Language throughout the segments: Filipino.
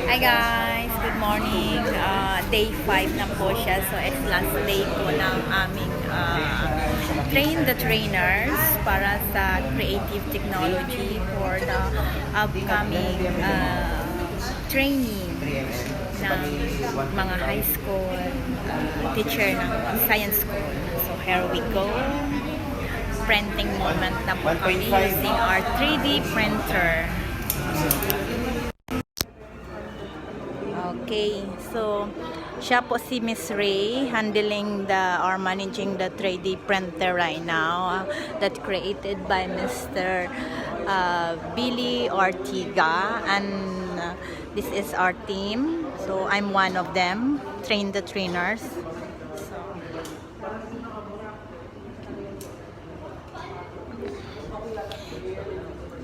Hi guys! Good morning! Day 5 na po siya. So, it's last day po ng aming train the trainers para sa creative technology for the upcoming training ng mga high school teacher ng science school. So, here we go. Printing moment na po kami using our 3D printer. Okay, so siya po si Miss Ray handling or managing the 3D printer right now that created by Mr. Billy Ortiga, and this is our team. So I'm one of them, train the trainers.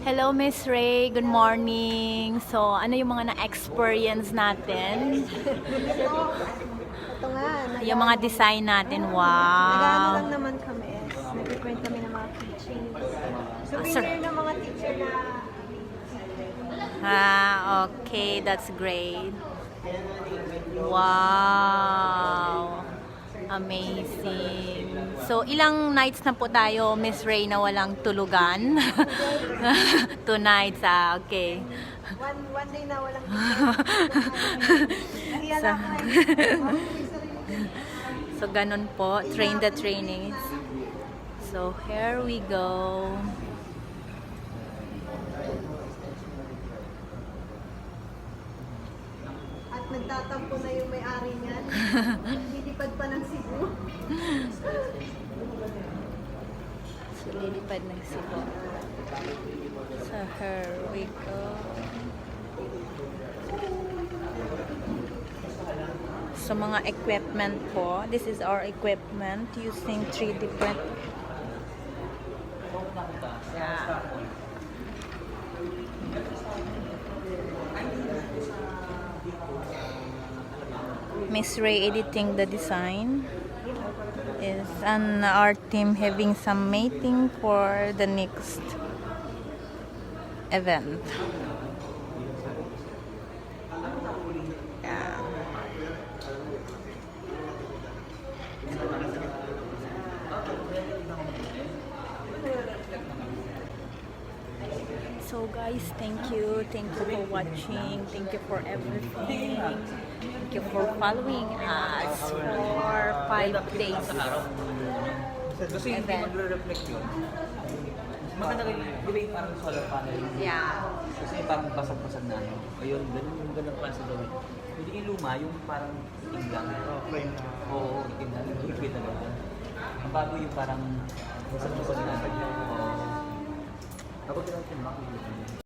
Hello, Miss Ray. Good morning. So, ano yung mga na-experience natin? Ito nga. Yung mga design natin. Nag-ano Wow. lang naman kami. Nag-print kami ng mga keychains. sir. Souvenir ng mga teacher na... Okay. That's great. Wow. Amazing. So, ilang nights na po tayo, Miss Ray, na walang tulugan? 2 nights, okay. One day na walang teacher. Nahiya na ako ngayon. So, ganun po. Train the trainees. So, here we go. At nagtatampo na yung may-ari niyan. Lilipad pa ng Cebu. So, lilipad ng Cebu. So, here we go. So, mga equipment po. This is our equipment using 3D print. Yeah. Miss Ray editing the design is, and our team having some mating for the next event. Yeah. So guys, thank you for watching, thank you for everything, thank you for following us for 5 days Kasi hindi event. magre-reflect yun. Maganda rin, di ba yung parang solar panel? Yeah. Kasi yung parang basag-basag na ano. Ayun, ganun yung ganun klase gawin. Hindi yung luma, yung parang itim lang. Plain na. Oo, itim lang. Yung liquid na gano'n. Ang bago yung parang basag-basag na. Oo. Kapag gano'n yung makikita.